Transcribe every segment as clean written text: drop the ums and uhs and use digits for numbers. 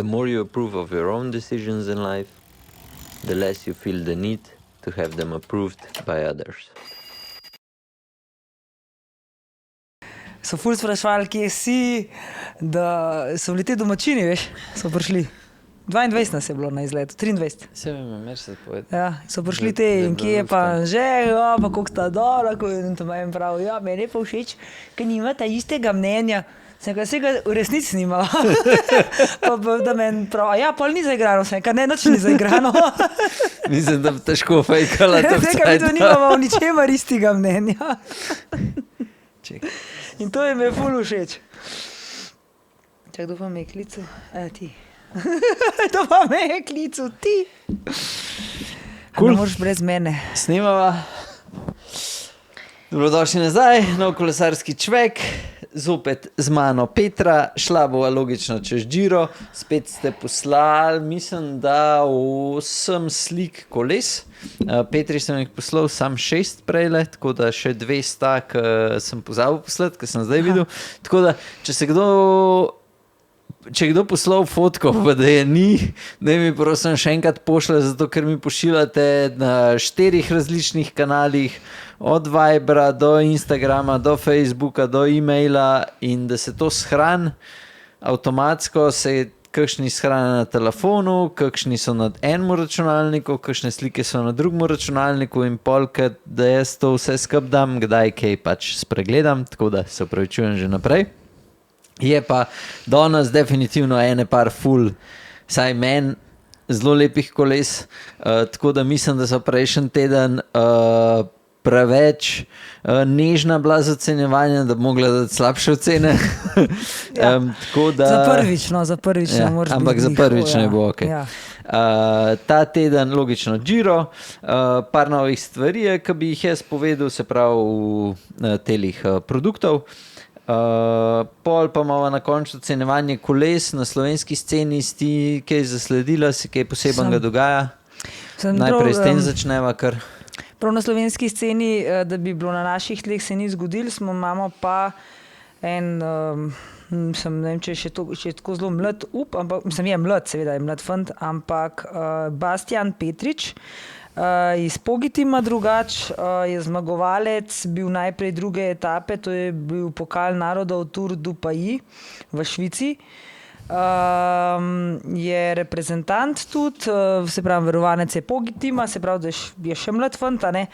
The more you approve of your own decisions in life, the less you feel the need to have them approved by others. So ful sprašvali, kje si, da so bili te domačini, veš, so prišli. 22 nas je bilo na izletu, 23. Se vem, se povedal. Ja, so prišli te in kje je pa že, ja, pa koliko sta dobra, in to meni pravi, ja, meni je pa všeč, ker nimata istega mnenja. Sem ga vsega v resnici nimala. Pa da meni pravi, ja, pol ni zaigrano, sem ka ne, nič ni zaigrano. Mislim, da bi težko fejkala to vsega mi to nimamo v ničemer istega mnenja. In to je me ful všeč. Čak, kdo pa me je klical? Ti. To pa me je klical, ti. Cool. Ne moreš brez mene. Snemava. Dobrodošli nazaj, nov kolesarski čvek. Zopet z mano Petra, šla bova logično čez Giro, spet ste poslali, mislim, da 8 slik koles. Petri sem jih poslal sam 6 prejle, tako da še 2 sta, ki sem pozabil poslati, ki sem zdaj videl. Tako da, če kdo poslal fotko, pa da je ni, da mi prosim še enkrat pošle, zato ker mi pošiljate na 4 različnih kanalih, od Vibera do Instagrama, do Facebooka, do e-maila, in da se to shrani avtomatsko, se kakšni shrani na telefonu, kakšni so na enem računalniku, kakšne slike so na drugem računalniku in polkrat, da jaz to vse skupaj dam, kdaj kaj pač spregledam, tako da se opravičujem že naprej. Je pa danes definitivno ene par ful, saj meni zelo lepih koles, tako da mislim, da so prejšnji teden preveč nežna bila z ocenjevanjem, da bi mogla dati slabše ocene. Ja. Tako da, za prvič ne moraš biti. Ampak za prvič ne bo ok. Ja. Ta teden logično Giro, par novih stvari, ki bi jih jaz povedal, se pravi telih produktov. Pol pa imamo na koncu ocenjevanje koles na slovenski sceni, si kaj zasledila, si kaj posebnega dogaja? Najprej s tem začneva kar. Prav na slovenski sceni, da bi bilo na naših tleh, se ni zgodilo, imamo pa en, ne vem, če je tako zelo mlad ampak je mlad, seveda je mlad fant, ampak Bastian Petrič iz Pogitima drugač, je zmagovalec, bil najprej druge etape, to je bil pokal narodov Tour du Pays v Švici. Je reprezentant tudi, se pravi verovanec je Pogitima, se pravi, da je še mlad fant, ne?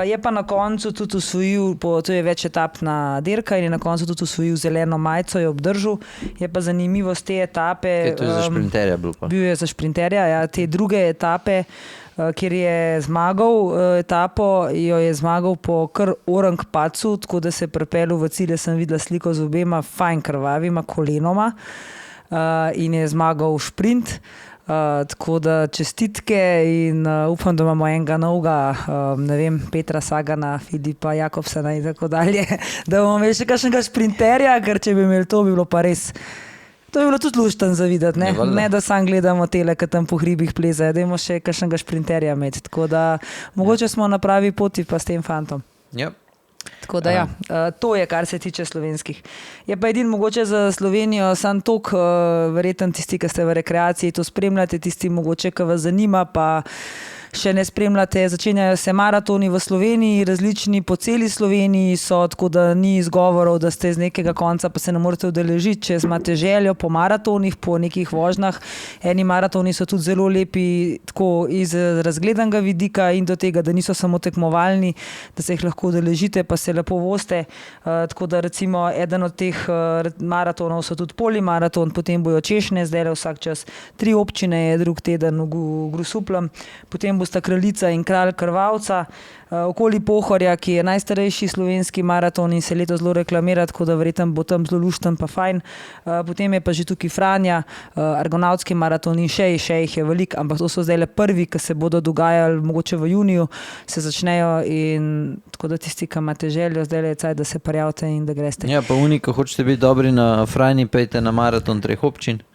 Je pa na koncu tudi osvojil, to je več etapna dirka in je na koncu tudi osvojil zeleno majico, je obdržal. Je pa zanimivost te etape. To je za šprinterja bil pa. Bil je za šprinterja, ja, te druge etape, kjer je zmagal etapo, jo je zmagal po kar orang pacu, tako da se je pripeljal v cilj, sem videla sliko z obema fajn krvavima kolenoma. In je zmagal šprint, tako da čestitke in upam, da imamo enega novega, ne vem, Petra Sagana, Filipa Jakobsena in tako dalje, da bomo imeli še kakšnega šprinterja, ker če bi imeli to, bi bilo pa res, to bi bilo tudi lušten za videti, ne da sam gledamo tele, ki tam po hribih plezajo, da imamo še kakšnega šprinterja imeti, tako da mogoče smo na pravi poti pa s tem fantom. Yep. Tako da ja, to je, kar se tiče slovenskih. Je pa edin mogoče za Slovenijo sam tok, verjetno tisti, ki ste v rekreaciji, to spremljate, tisti mogoče, ki vas zanima, pa še ne spremljate, začenjajo se maratoni v Sloveniji, različni po celi Sloveniji so, tako da ni izgovorov, da ste z nekega konca pa se ne morete udeležiti, če imate željo po maratonih, po nekih vožnjah. Eni maratoni so tudi zelo lepi, tako iz razgledanega vidika in do tega, da niso samo tekmovalni, da se jih lahko udeležite, pa se lepo voste. Tako da recimo eden od teh maratonov so tudi polimaraton, potem bojo Češnje, zdaj vsak čas 3 občine je drug teden v Grosupljem, potem bosta Kraljica in Kralj Krvavca, okoli Pohorja, ki je najstarejši slovenski maraton in se letos zelo reklamira, tako da verjetno bo tam zelo lušten pa fajn. Potem je pa že tukaj Franja, Argonavtski maraton in še jih je veliko, ampak to so zdaj le prvi, ki se bodo dogajali mogoče v juniju, se začnejo in tako da tisti, ki imate željo, zdaj je cajt, da se prijavite in da greste. Ja, pa oni, ko hočete biti dobri na Franji, pejte na maraton 3 občin.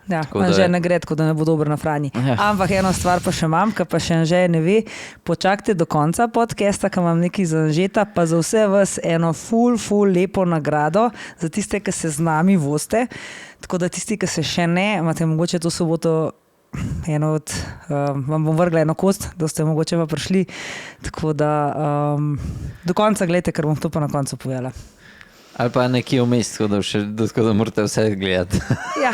Ja, Anže ne gre, tako da ne bo dober na Franji. Ja. Ampak eno stvar pa še imam, ki pa še Anže ne ve. Počakajte do konca podcasta, ki imam nekaj za Anžeta, pa za vse vas eno ful lepo nagrado za tiste, ki se z nami vozite. Tako da tisti, ki se še ne, imate mogoče to soboto vam bom vrgla eno kost, da ste mogoče pa prišli. Tako da do konca gledajte, ker bom to pa na koncu povedala. Ali pa nekje vmes, tako da morate vse gledati. Ja.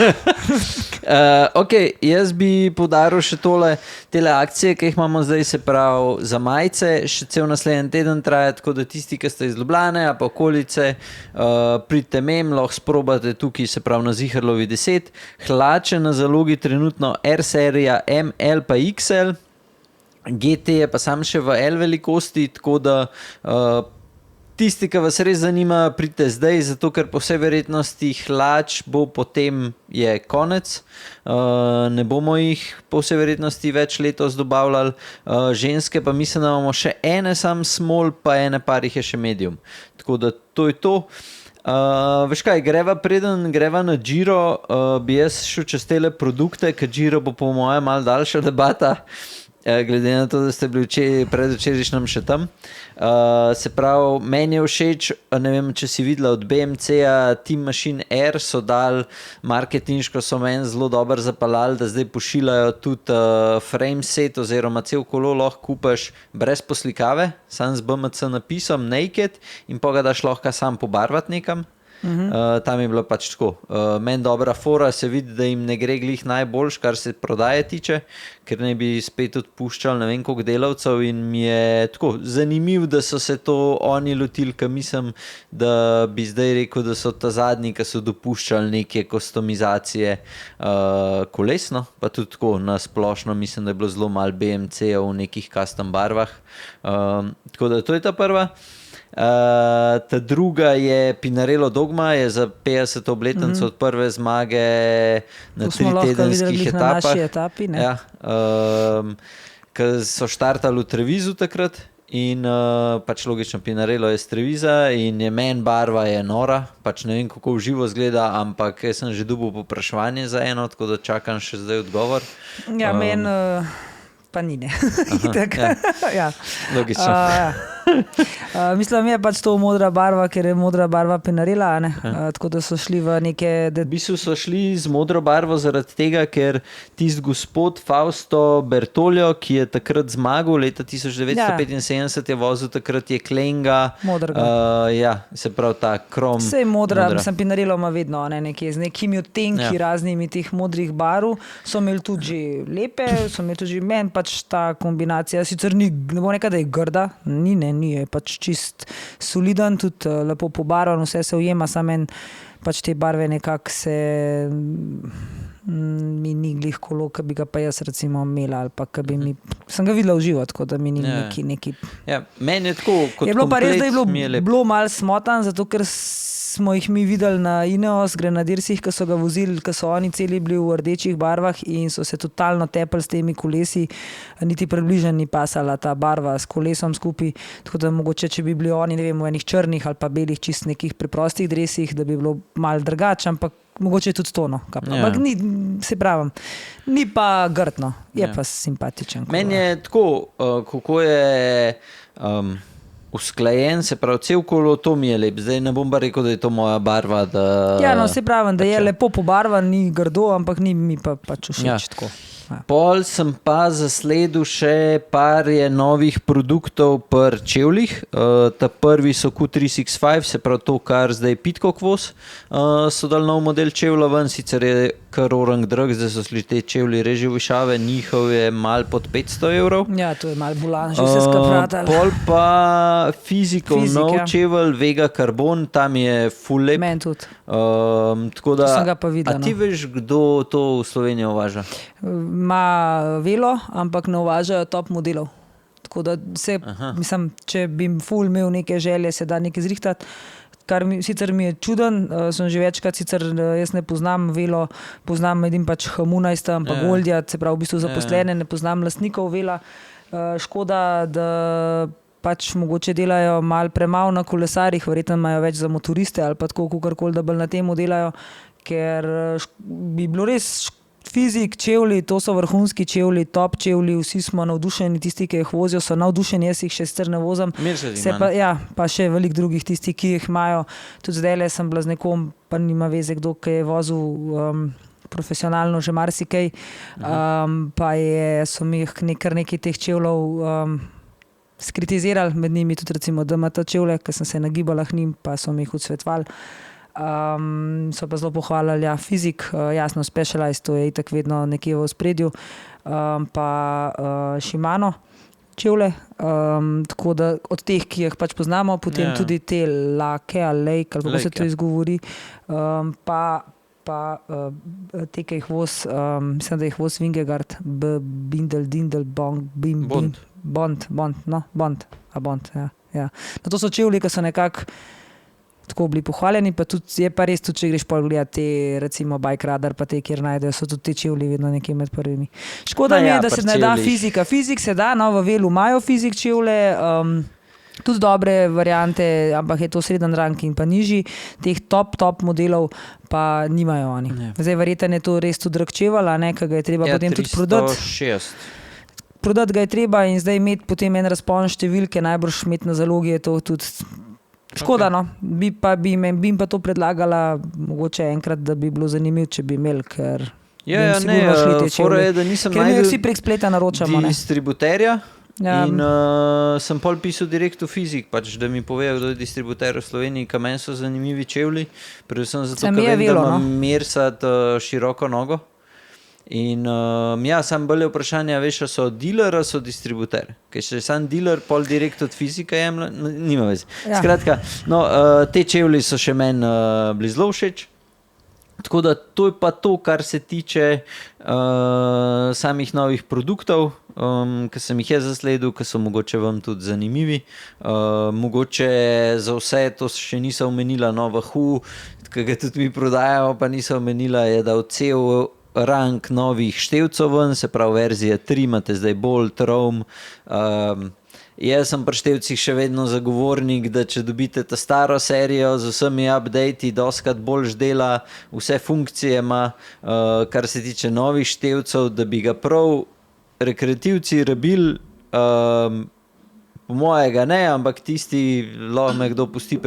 Ok, jaz bi poudaril še tele akcije, ki jih imamo zdaj, se pravi za majice, še cel naslednji teden traja, tako da tisti, ki ste iz Ljubljane, pa okolice, pridite mem, lahko sprobate tukaj, se pravi na Ziherlovi 10. Hlače na zalogi trenutno R serija M, L pa XL, GT je pa sam še v L velikosti, tako da tisti, ki vas res zanima, pridite zdaj, zato ker po vsej verjetnosti hlač bo potem je konec. Ne bomo jih po vsej verjetnosti več letos dobavljali. Ženske pa mislim, da imamo še ene sam small, pa ene par jih je še medium. Tako da to je to. Veš kaj, greva na Giro, bi jaz šel čez tele produkte, ker Giro bo po mojem malo daljša debata, glede na to, da ste bili predvčerajšnjem še tam. Se pravi, meni je všeč, ne vem, če si videla od BMC-a, Team Machine Air so dali marketinško, so meni zelo dobro zapeljali, da zdaj pošiljajo tudi frame set oziroma cel kolo lahko kupaš brez poslikave, sam z BMC napisom naked in pa ga daš lahko sam pobarvati nekam. Tam je bilo pač tako. Meni dobra fora, se vidi, da jim ne gre glih najboljš, kar se prodaje tiče, ker ne bi spet odpuščali ne vem koliko delavcev in mi je tako zanimiv, da so se to oni lotili, ker mislim, da bi zdaj rekel, da so ta zadnji, ki so dopuščali neke kustomizacije kolesno, pa tudi tako na splošno mislim, da je bilo zelo malo BMC-a v nekih custom barvah. Tako da to je ta prva. Ta druga je Pinarello Dogma, je za 50. obletnico od prve zmage na 3 tedenskih etapah. Ja, ki so štartali v Trevizu takrat in pač logično Pinarello je z Treviza in je meni barva je nora, pač ne vem kako v živo zgleda, ampak jaz sem že dobil povpraševanje za eno, tako da čakam še zdaj odgovor. Ja, meni pa ni ne. Ja. Logično. Mislim, je pač to modra barva, ker je modra barva Pinarella, tako da so šli v neke... V bistvu so šli z modro barvo zaradi tega, ker tisti gospod Fausto Bertolio, ki je takrat zmagal, leta 1975 je vozil, takrat je Klenga. Modrega. Ja, se pravi ta krom. Sej modra. Mislim, Pinarello ima vedno nekje z nekimi odtenki raznimi teh modrih barv. So imeli tudi že lepe, so imeli tudi že meni pač ta kombinacija. Sicer ni, ne bo nekaj, da je grda, ni, je pač čist soliden, tudi lepo pobarvan, vse se ujema, samo pač te barve nekako se mi ni glih kolo, ki bi ga pa jaz recimo imela, ali pa bi mi, sem ga videla v živo, tako da mi ni neki... Ja, meni je tako, kot je bilo pa res, da je bilo malo smotan, zato ker smo jih mi videli na Ineos Grenadirsih, ki so ga vozili, ki so oni celi bili v rdečih barvah in so se totalno tepali s temi kolesi, niti približno ni pasala ta barva s kolesom skupaj, tako da mogoče, če bi bili oni, ne vem, v enih črnih ali pa belih čist nekih preprostih dresih, da bi bilo malo drugače, ampak mogoče tudi to, no. Ampak ni, se pravim, ni pa grdno, je pa simpatičen. Meni je tako, kako je... usklajen, se pravi, cel kolo, to mi je lep. Zdaj ne bom pa rekel, da je to moja barva. Ja, no, se pravim, da je lepo pobarvan, ni grdo, ampak ni mi pa pač všeč tako. Ja. Pol sem pa zasledil še par novih produktov pri čevljih. Ta prvi so Q365, se pravi to, kar zdaj Pitcock voz. So dali nov model čevlja ven, sicer je kar orang drag, zdaj so šli te čevlji reži višave, njihov je mal pod 500 €. Ja, to je mal bolan, že vse skapratali. Pol pa Physical nov čevelj, Vega Carbon, tam je full lep. Men tudi. Tako da, sem ga pa videl, a ti veš, kdo to v Slovenijo uvaža? Ma Velo, ampak ne uvažajo top modelov. Tako da se, mislim, če bi ful imel neke želje, se da nekaj zrihtati, kar sicer mi je čuden, sem že večkrat, sicer jaz ne poznam Velo, poznam edin pač Hamunajsta, pa Goldja, se pravi v bistvu zaposlene, ne poznam lastnikov Vela. Škoda, da pač mogoče delajo malo premalo na kolesarjih, verjetno imajo več za motoriste ali pa tako kakorkoli, da bolj na temu delajo, ker bi bilo res Fizik, čevlji, to so vrhunski čevlji, top čevlji, vsi smo navdušeni, tisti, ki jih vozijo, so navdušeni, jaz jih še sicer ne vozim. Pa še veliko drugih tisti, ki jih imajo. Tudi zdajle sem bila z nekom, pa nima veze, kdo, ki je vozil profesionalno že marsikaj, pa so mi kar nekaj teh čevljev skritizirali, med njimi tudi recimo DMT čevlje, ker sem se nagibala k njim, pa so mi jih odsvetovali. So pa zelo pohvalili, Fizik, jasno Specialized, to je itak vedno nekje v ospredju, pa Shimano čevlje, tako da od teh, ki jih pač poznamo, potem tudi te Lake ali Lake, ali kako se to izgovori, pa te, ki jih mislim, da jih voz Vingegaard, Bindel, Bond, ja. No, to so čevlji, ki so nekako tako bili pohvaljeni, pa tudi je pa res, tudi če greš pol gledati te, recimo Bike Radar, pa te, kjer najdejo, so tudi te čevlji vedno nekje med prvimi. Škoda mi je, da se ne da fizika. Fizik se da, no, v Velu imajo Fizik čevlje, tudi dobre variante, ampak je to sreden rang in pa nižji, teh top modelov pa nimajo oni. Zdaj verjetno je to res tudi drag čevelj, ker ga je treba potem tudi prodati. 306. Prodati ga je treba in zdaj imeti potem en razpon številke, najbrž imeti na zalogi je to tudi škoda, no. Bi jim pa to predlagala mogoče enkrat, da bi bilo zanimivo, če bi imeli, ker fora je, da nisem najdel vsi prek spleta naročamo, distributerja in sem pol pisal direkt v Fizik, pač, da mi povejo, kdo je distributer v Sloveniji, ka meni so zanimivi čevlji, predvsem zato, ker vem, da imam Mersat široko nogo. In sam bolje vprašanje, veš, so dealer, so distributer. Ker če sam dealer, pol direkt od Fizika jemlja, nima veze. Skratka, te čevlji so še meni bili zelo všeč. Tako da to je pa to, kar se tiče samih novih produktov, ki sem jih zasledil, ki so mogoče vam tudi zanimivi. Mogoče za vse, to še nisem omenila, nova Hu, ki ga tudi mi prodajamo, pa nisem omenila, je dal cel rang novih števcev ven, se pravi verzija 3, imate zdaj Bolt, Rome. Jaz sem pri števcih še vedno zagovornik, da če dobite ta staro serijo z vsemi updati, doskrat boljš dela, vse funkcije ima, kar se tiče novih števcev, da bi ga prav rekreativci rabili, po mojega ne, ampak tisti, lahko me kdo pusti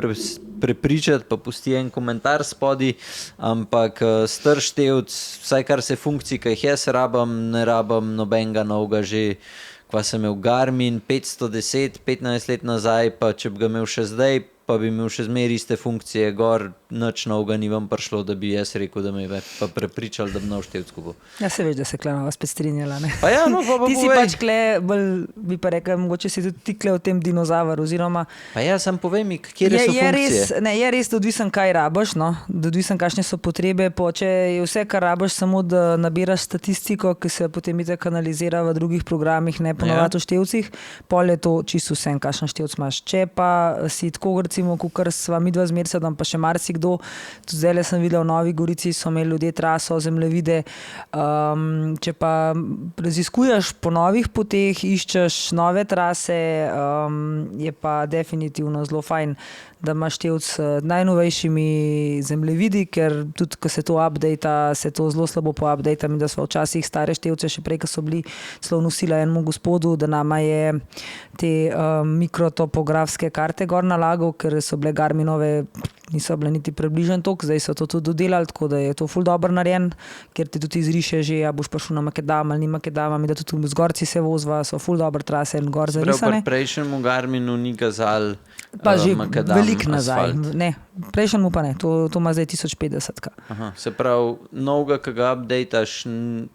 prepričati, pa pusti en komentar spodi, ampak star števc, vsaj kar se funkcij, ki jih jaz rabam, ne rabam nobenega novega že, kva sem imel Garmin 510, 15 let nazaj, pa če bi ga imel še zdaj, pa bi imel še zmeri iste funkcije gor, nič novega ni vam prišlo, da bi jaz rekel, da me je pa prepričal, da bi nov števc kupil. Ja, se veš, da se Klenova spet strinjala, ne? Pa ja, no, pa ti si pač bi pa rekel, mogoče si tudi ti v tem dinozaver, oziroma... Pa ja, sam povej mi, kjere so funkcije. Je res odvisen, kaj rabiš, no? Odvisen, kakšne so potrebe, če je vse, kar rabiš, samo da nabiraš statistiko, ki se potem itak analizira v drugih programih, ne ponovati v števcih, pol je to čisto vse, kakšen števc imaš. Če pa si tako, recimo, kukor sva midva z Mersadom, pa še marsikdo, tudi zdajle sem videla v Novi Gorici, so imeli ljudje traso, zemljevide, če pa raziskuješ po novih poteh, iščeš nove trase, je pa definitivno zelo fajn, da imaš števc s najnovejšimi zemljevidi, ker tudi, ko se to updata, se to zelo slabo poupdata, mi da smo včasih stare števce, še prej, ko so bili celo nosila enemu gospodu, da nama je te mikrotopografske karte gor nalagal, ker so bile Garminove, niso bile niti približno toliko, zdaj so to tudi dodelali, tako da je to ful dobro narejen, ker ti tudi izriše že, boš prišel na Makedam ali ni Makedam, mi da tudi v zgorci se vozva, so ful dobro trase in gor zarisane. Prav, prejšnjemu Garminu ni kazal pa že Makadam veliko nazaj. Ne, prejšnjemu pa ne, to ima zdaj 1050. Aha, se pravi, novega, ki ga updataš,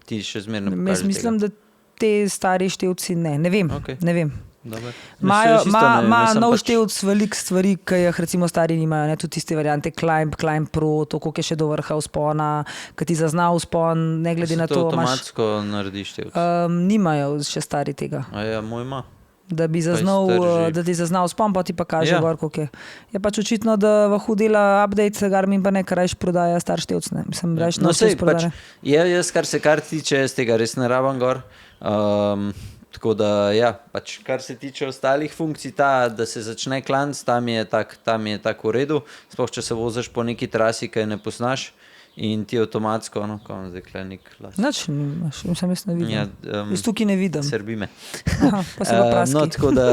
ti še zmerno pokaže tega. Mislim, da te stari števci ne vem, okay. Ne vem. Ima nov števc veliko stvari, ki jih recimo stari nimajo, ne? Tudi tiste variante Climb Pro, to koliko je še do vrha vzpona, ki ti zazna vzpon, ne glede na to. Avtomatsko naredi števc? Nimajo še stari tega. A ja, moj ima. Da bi zaznal, da ti zaznal vzpon, pa ti pa kaže gor, koliko je. Je pač očitno, da v Hu dela update, Garmin pa ne, kar rajš prodaja star števc, ne. Mislim, rajš nov števc prodaja. Jaz, kar se tiče, jaz tega res ne rabam gor. Tako da, ja, pač kar se tiče ostalih funkcij, da se začne klanc, tam je tak v redu, sploh če se voziš po neki trasi, ki ne poznaš in ti avtomatsko, no, kam zdaj kle nek glas. Nič, sem jaz ne vidim. Ja, Jaz tukaj ne vidim. Srbi me. Aha, pa se ga praski. No, tako da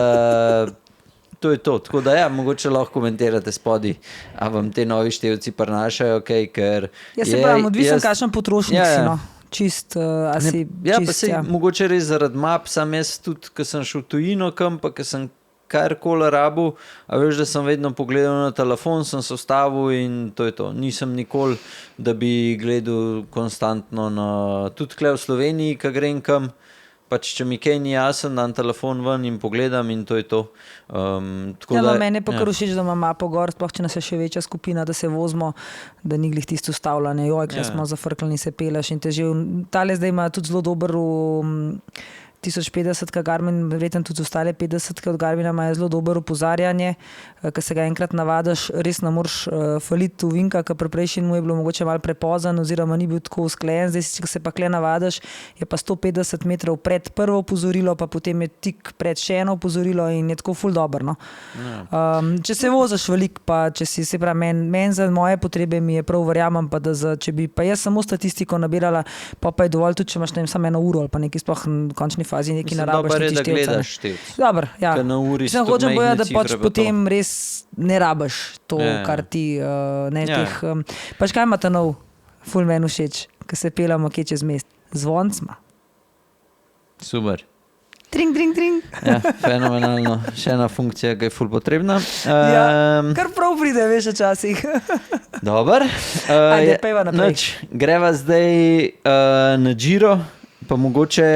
to je to. Tako da ja, mogoče lahko komentirate spodaj, a vam te novi števci prinašajo, okay, ker Jaz se pravim, odvisen kakšen potrošnik si, no. Čist, a si ja, čist, pa sej, mogoče res zaradi map, sam jaz tudi, ko sem šel v tujino kam, pa ko sem karkoli rabil, a veš, da sem vedno pogledal na telefon, sem se ustavil in to je to. Nisem nikoli, da bi gledal konstantno na, tudi tukaj v Sloveniji, ko grem kam, pač če mi kaj ni jasen, dam telefon ven in pogledam in to je to. Tako ja, da, no, meni je pa kar všeč, da ima mapo gor, sploh če nas je še večja skupina, da se vozimo, da ni glih tisto ustavljanje, kjer smo zafrkljeni, se pelaš in te že, tale zdaj ima tudi zelo dober 1050 Garmin, verjetno tudi ostale 50 od Garmina imajo zelo dobro opozarjanje, ko se ga enkrat navadiš, res ne moreš faliti uvinka, ker prejšnji mu je bilo mogoče malo prepozan oziroma ni bil tako usklejen, zdaj ko se pa kle navadiš, je pa 150 metrov pred prvo opozorilo, pa potem je tik pred še eno opozorilo in je tako ful dobro. No? Če se voziš velik, pa če si se pravi, meni za moje potrebe mi je prav, verjamem, pa da če bi pa jaz samo statistiko nabirala, pa je dovolj tudi, če imaš ne vem, samo 1 uro ali pa nekaj sploh končni fazi neki narabiš niti števca. Da gledaš števc. Dobro, ja. Na uri sem hočem povedati, da pač potem res ne rabiš to, kar ti teh... Pač kaj imate nov? Ful meni všeč, ko se pelamo kje čez mest. Zvoncma. Super. Tring, tring, tring. Ja, fenomenalno. Še ena funkcija, ki je ful potrebna. Kar prav pride, veš, včasih. Dobar. Ajde, pejva naprej. Greva zdaj na Giro, pa mogoče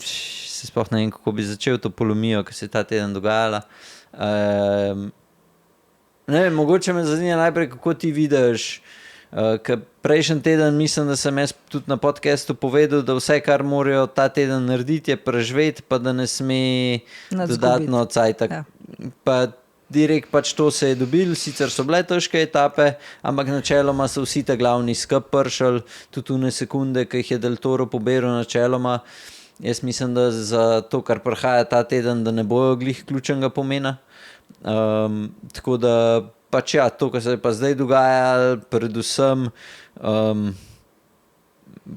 se sploh ne vem, kako bi začel to polomijo, ki se je ta teden dogajala. Ne vem, mogoče me zanima najprej, kako ti vidiš, ker prejšnji teden mislim, da sem jaz tudi na podcastu povedal, da vse, kar morajo ta teden narediti, je preživeti, pa da ne sme dodatno cajta. Ja. Pa direkt pač to se je dobil, sicer so bile težke etape, ampak načeloma so vsi te glavni skup pršali, tudi une sekunde, ki jih je Del Toro poberal načeloma. Jaz mislim, da za to, kar prihaja ta teden, da ne bojo glih ključnega pomena. Tako da pač ja, to, kar se je pa zdaj dogajalo, predvsem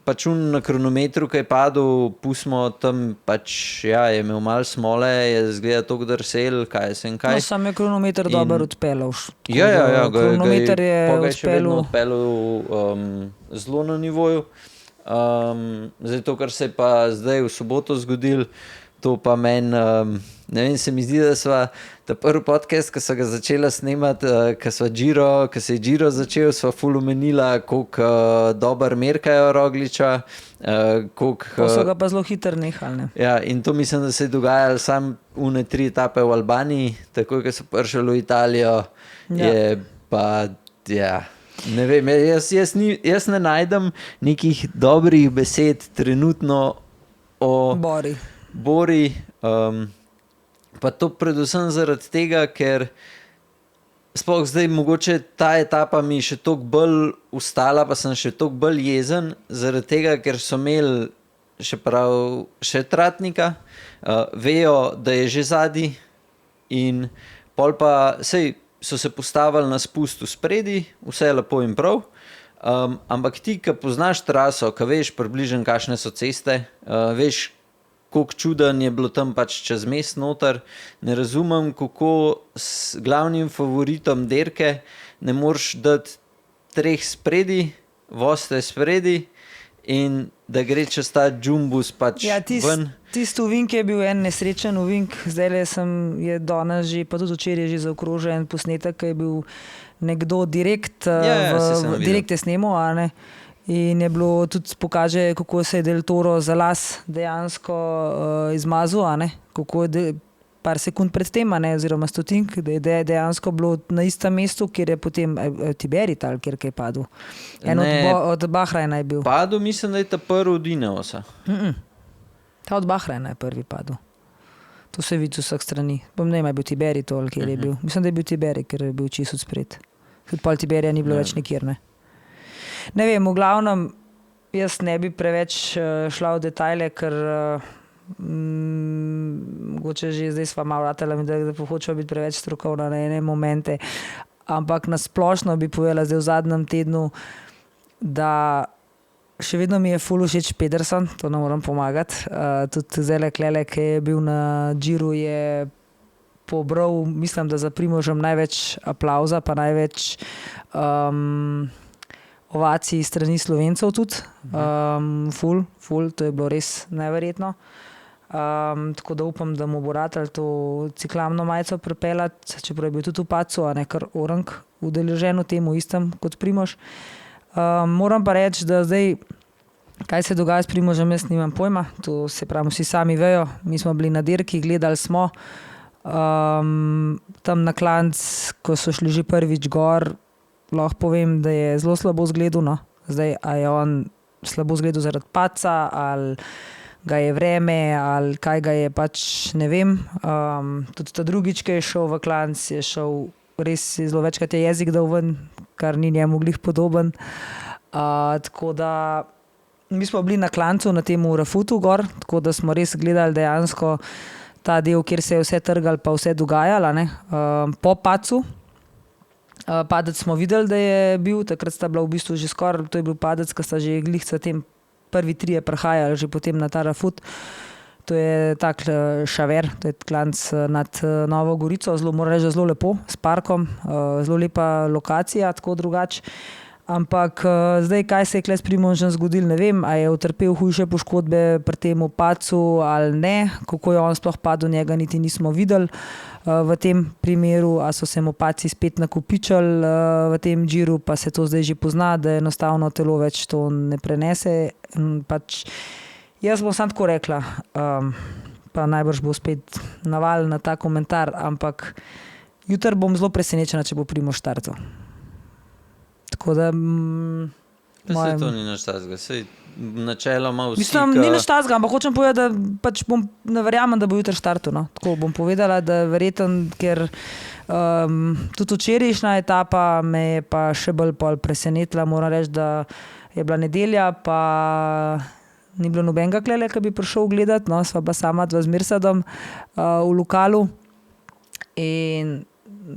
pač na kronometru, ki je padel, pustimo tam, pač ja, je imel malo smole, je zgleda toliko drsel, kaj sem kaj. No, sam je kronometer dober odpeljal. Ja, kronometer je odpeljal zelo na nivoju. Zdaj to, kar se je pa zdaj v soboto zgodil, to pa meni, ne vem, se mi zdi, da sva ta prvi podcast, ko so ga začela snemati, ko se je Giro začel, sva ful omenila, koliko dober merkajo Rogliča, koliko... so ga pa zelo hitro nehali, ne? Ja, in to mislim, da se je dogajalo sam une 3 etape v Albaniji, takoj, ko so prišli v Italijo, je pa, ja... Ne vem, jaz ne najdem nekih dobrih besed trenutno o Bori, pa to predvsem zaradi tega, ker sploh zdaj mogoče ta etapa mi še toliko bolj ustala, pa sem še toliko bolj jezen, zaradi tega, ker so imeli še Tratnika, vejo, da je že zadnji in pol pa sej so se postavili na spustu spredi, vse je lepo in prav, ampak ti, ki poznaš traso, ki veš približno, kakšne so ceste, veš, koliko čuden je bilo tam pač čez mest noter, ne razumem, kako s glavnim favoritom dirke ne moreš dati 3 spredi, voste spredi in da gre čez ta džumbus pač ven. Tisti uvink je bil en nesrečen uvink, zdaj je danes že, pa tudi včeraj že zaokrožil en posnetek, ki je bil nekdo direkt je snemal, a ne? In je bilo tudi pokaže, kako se je Del Toro za las dejansko izmazal, a ne? Kako je par sekund pred tem, a ne? Oziroma stotink, da je dejansko bilo na istem mestu, kjer je potem Tiberi tal, kjer je padel. Od Bahrajna je bil. Padel, mislim, da je ta prvi od Ineosa. Ta od Bahrajna je prvi padel. To se vidi z vseh strani. Ne vem, je bil Tiberi to, kjer je bil. Mislim, da je bil Tiberi, ker je bil čisto spred. Tudi pol Tiberija ni bilo več nikjer, ne. Ne vem, v glavnem, jaz ne bi preveč šla v detajle, ker mogoče že zdaj sva malo ratala, da hočeva biti preveč strokovna na ene momente. ampak nasplošno bi povedala zdaj v zadnjem tednu, da še vedno mi je ful všeč Pedersen, to ne moram pomagati. Tudi zdaj Klele, ki je bil na Giru, je pobral, mislim, da za Primožem največ aplavza, pa največ ovacij strani Slovencev tudi. Ful, to je bilo res neverjetno. Tako da upam, da mu bo ratalo to ciklamno majico pripeljati, čeprav je bil tudi v Pacu, a ne kar Orang udeležen v temu istem kot Primož. Moram pa reči, da zdaj, kaj se dogaja s Primožem, jaz nimam pojma, to se pravi, vsi sami vejo, mi smo bili na dirki, gledali smo, tam na klanc, ko so šli že prvič gor, lahko povem, da je zelo slabo zgledal, no. Zdaj, a je on slabo zgledal zaradi paca, ali ga je vreme, ali kaj ga je, pač ne vem. Tudi ta drugič, ki je šel v klanc, je šel res zelo večkrat je jezik dal ven, kar ni njemu glih podoben. Tako da mi smo bili na klancu, na temu Rafutu gor, tako da smo res gledali dejansko ta del, kjer se je vse trgal pa vse dogajalo, ne. Po pacu. Padec smo videli, da je bil, takrat sta bila v bistvu že skoraj, to je bil padec, ko sta že glih s tem prvi trije prihajali že potem na ta Rafut. To je tak šaver, to je klanc nad Novo Gorico, zelo, moram reči, zelo lepo, s parkom, zelo lepa lokacija, tako drugače. Ampak zdaj, kaj se je kle s Primožem zgodilo, ne vem, a je utrpel hujše poškodbe pri tem pacu ali ne, kako je on sploh padel, njega niti nismo videli v tem primeru, a so se mu paci spet nakopičili v tem Giru, pa se to zdaj že pozna, da enostavno telo več to ne prenese. Pač jaz bom samo tako rekla, pa najbrž bo spet naval na ta komentar, ampak jutri bom zelo presenečena, če bo Primož startal. Tako da Se to ni nič takega, saj načeloma vsi, mislim, ni nič takega, ampak hočem povedati, da pač ne verjamem, da bo jutri startal, no. Tako bom povedala, da verjetno, ker tudi včerajšnja etapa me je pa še bolj pol presenetila, moram reči, da je bila nedelja, pa ni bilo nobenega Klele, ki bi prišel gledati, no, sva pa sama dva z Mirsadom v lokalu in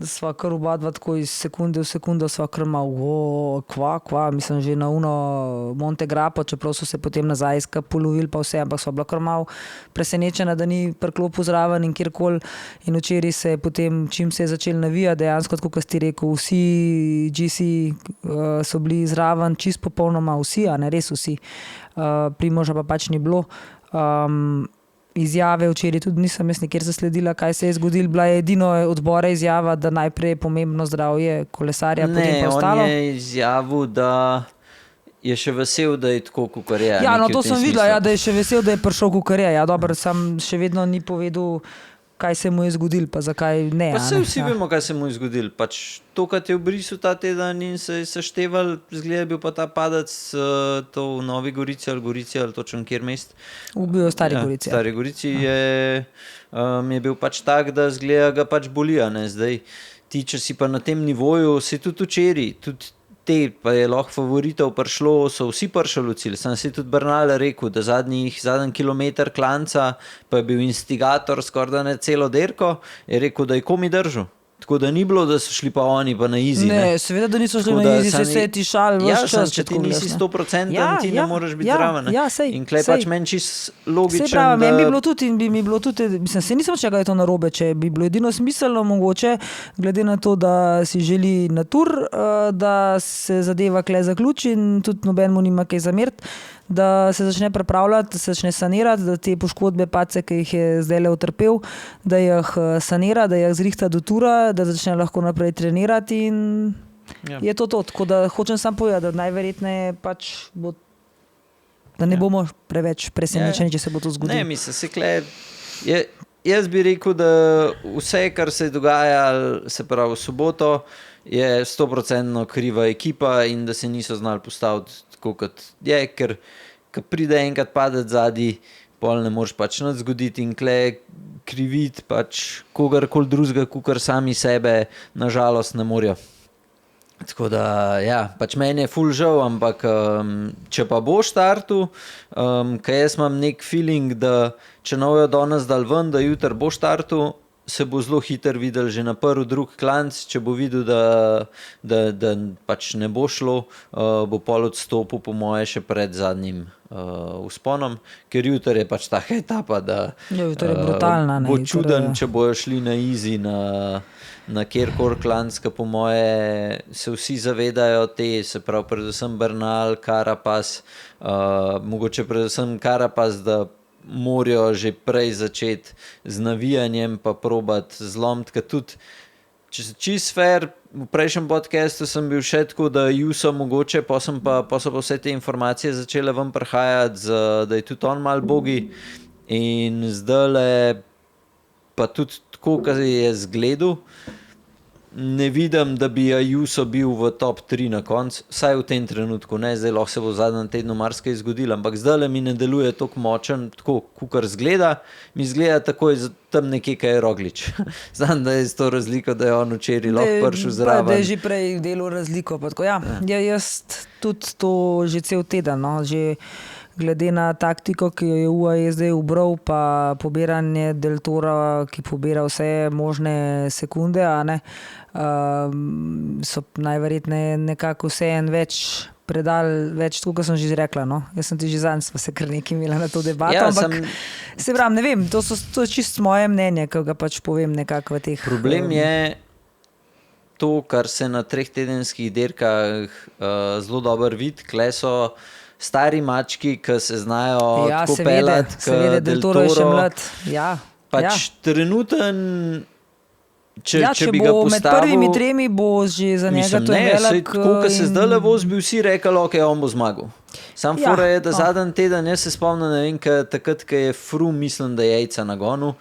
sva kar oba dva tako iz sekunde v sekundo sva kar malo, kva, mislim že na uno Monte Grappo, čeprav so se potem nazaj polovili pa vse, ampak sva bila kar malo presenečena, da ni priklopil zraven in kjerkoli. In včeraj se je potem, čim se je začel navijati, dejansko, tako kot ste rekel, vsi GC so bili zraven, čist popolnoma vsi, a ne res vsi. Primoža pa pač ni bilo. Izjave včeraj tudi nisem jaz nikjer zasledila, kaj se je zgodilo. Bila je edino odbora izjava, da najprej je pomembno zdravje kolesarja, potem pa ostalo. Ne, on je izjavil, da je še vesel, da je tako, kakor je. Ja, no to sem videla, ja, da je še vesel, da je prišel, kakor je. Ja, dobro, sam še vedno ni povedal, kaj se mu je zgodilo, pa zakaj ne. Pa vsi vemo, kaj se mu je zgodilo. Pač to, kar je v brisu ta teden in se je sešteval, zgleda bil pa ta padec to v Novi Gorici ali točno kjer mest. V Stari Gorici. V Stari Gorici je bil pač tak, da zgleda ga pač boli, ne. Zdaj ti, če si pa na tem nivoju, se tudi včeraj, tudi pa je lahko favoritov prišlo, so vsi prišli v cilj. Sem si tudi Bernal rekel, da zadnji kilometer klanca, pa je bil instigator skoraj da ne celo dirko, je rekel, da je komi držal. Tako da ni bilo, da so šli pa oni pa na izi. Ne, seveda, da niso šli na izi, se je tišal vse čas. Če ti nisi 100%, ti ne moreš biti zraven. In klej pač meni čist logičen. Sej pravi, meni bi bilo tudi, mislim, se nisem čega je to narobe, če bi bilo edino smiselno mogoče, glede na to, da si želi na tur, da se zadeva kle zaključi in tudi noben mu nima kaj zameriti, da se začne pripravljati, da se začne sanirati, da te poškodbe pace, ki jih je zdaj le utrpel, da jih sanira, da jih zrihta do tura, da začne lahko naprej trenirati in je to. Tako da hočem samo povedati, da najverjetneje pač bo, da ne bomo preveč presenečeni, če se bo to zgodilo. Ne, mislim, se kle, jaz bi rekel, da vse, kar se je dogajalo, se pravi v soboto, je 100% kriva ekipa in da se niso znali postaviti tako kot je, ker pride enkrat padec zadnji, pol ne moreš pač nič zgoditi in kle kriviti pač kogarkoli drugega, kakor sami sebe, nažalost ne morejo. Tako da, ja, pač meni je ful žal, ampak če pa bo štartu, kaj jaz imam nek feeling, da če nojo danes dal ven, da jutri bo štartu, se bo zelo hitro videl že na prvi, drugi klanc, če bo videl, da pač ne bo šlo, bo pol odstopil po moje še pred zadnjim vzponom, ker jutri je pač taka etapa, da jutri je brutalna, bo jutri čuden, je. če bojo šli na easy, na kjerkoli klanc, po moje se vsi zavedajo se pravi predvsem Bernal, Carapaz, mogoče predvsem Carapaz, da morajo že prej začeti z navijanjem pa probati zlomiti, ker tudi, če se čist fair, v prejšnjem podcastu sem bil še tako, da Juso mogoče, pa so pa vse te informacije začele ven prihajati, da je tudi on mal bogi in zdajle pa tudi tako, kar je zgledal, ne vidim, da bi Ayuso bil v top 3 na koncu, vsaj v tem trenutku, ne, zdaj lahko se bo v zadnjem tednu marsikaj zgodilo, ampak zdajle mi ne deluje tako močen, tako kukar zgleda, mi zgleda tako tam nekje, kaj je Roglič. Znam, da je s to razliko, da je on včeraj lahko prišel zraven. Da je že prej delal razliko. Pa tako, ja, jaz tudi to že cel teden, no, že glede na taktiko, ki jo je UAE zdaj ubral, pa pobiranje Del Tora, ki pobira vse možne sekunde, a ne, so najverjetneje nekako vse en več predal, več tako, kot sem že rekla. No. Jaz sem ti že zadnjič, smo se kar nekaj imela na to debato, Ja, ampak se pravim, ne vem, to je čisto moje mnenje, ki ga pač povem nekako v teh... Problem je to, kar se na 3 tedenskih dirkah zelo dobro vidi, kle so stari mački, ki se znajo tako pelati, seveda, Del Toro je še mlad. Ja, pač trenuten, če bi bo ga postavil... med prvimi 3 bo že za njega to velik... Tako, ko se zdaj voz, bi vsi rekli, ok, on bo zmagal. Sam fora je, da zadnji teden, jaz se spomnim, ne vem, takrat, ko je Froome, mislim, da je Jejca nagonil,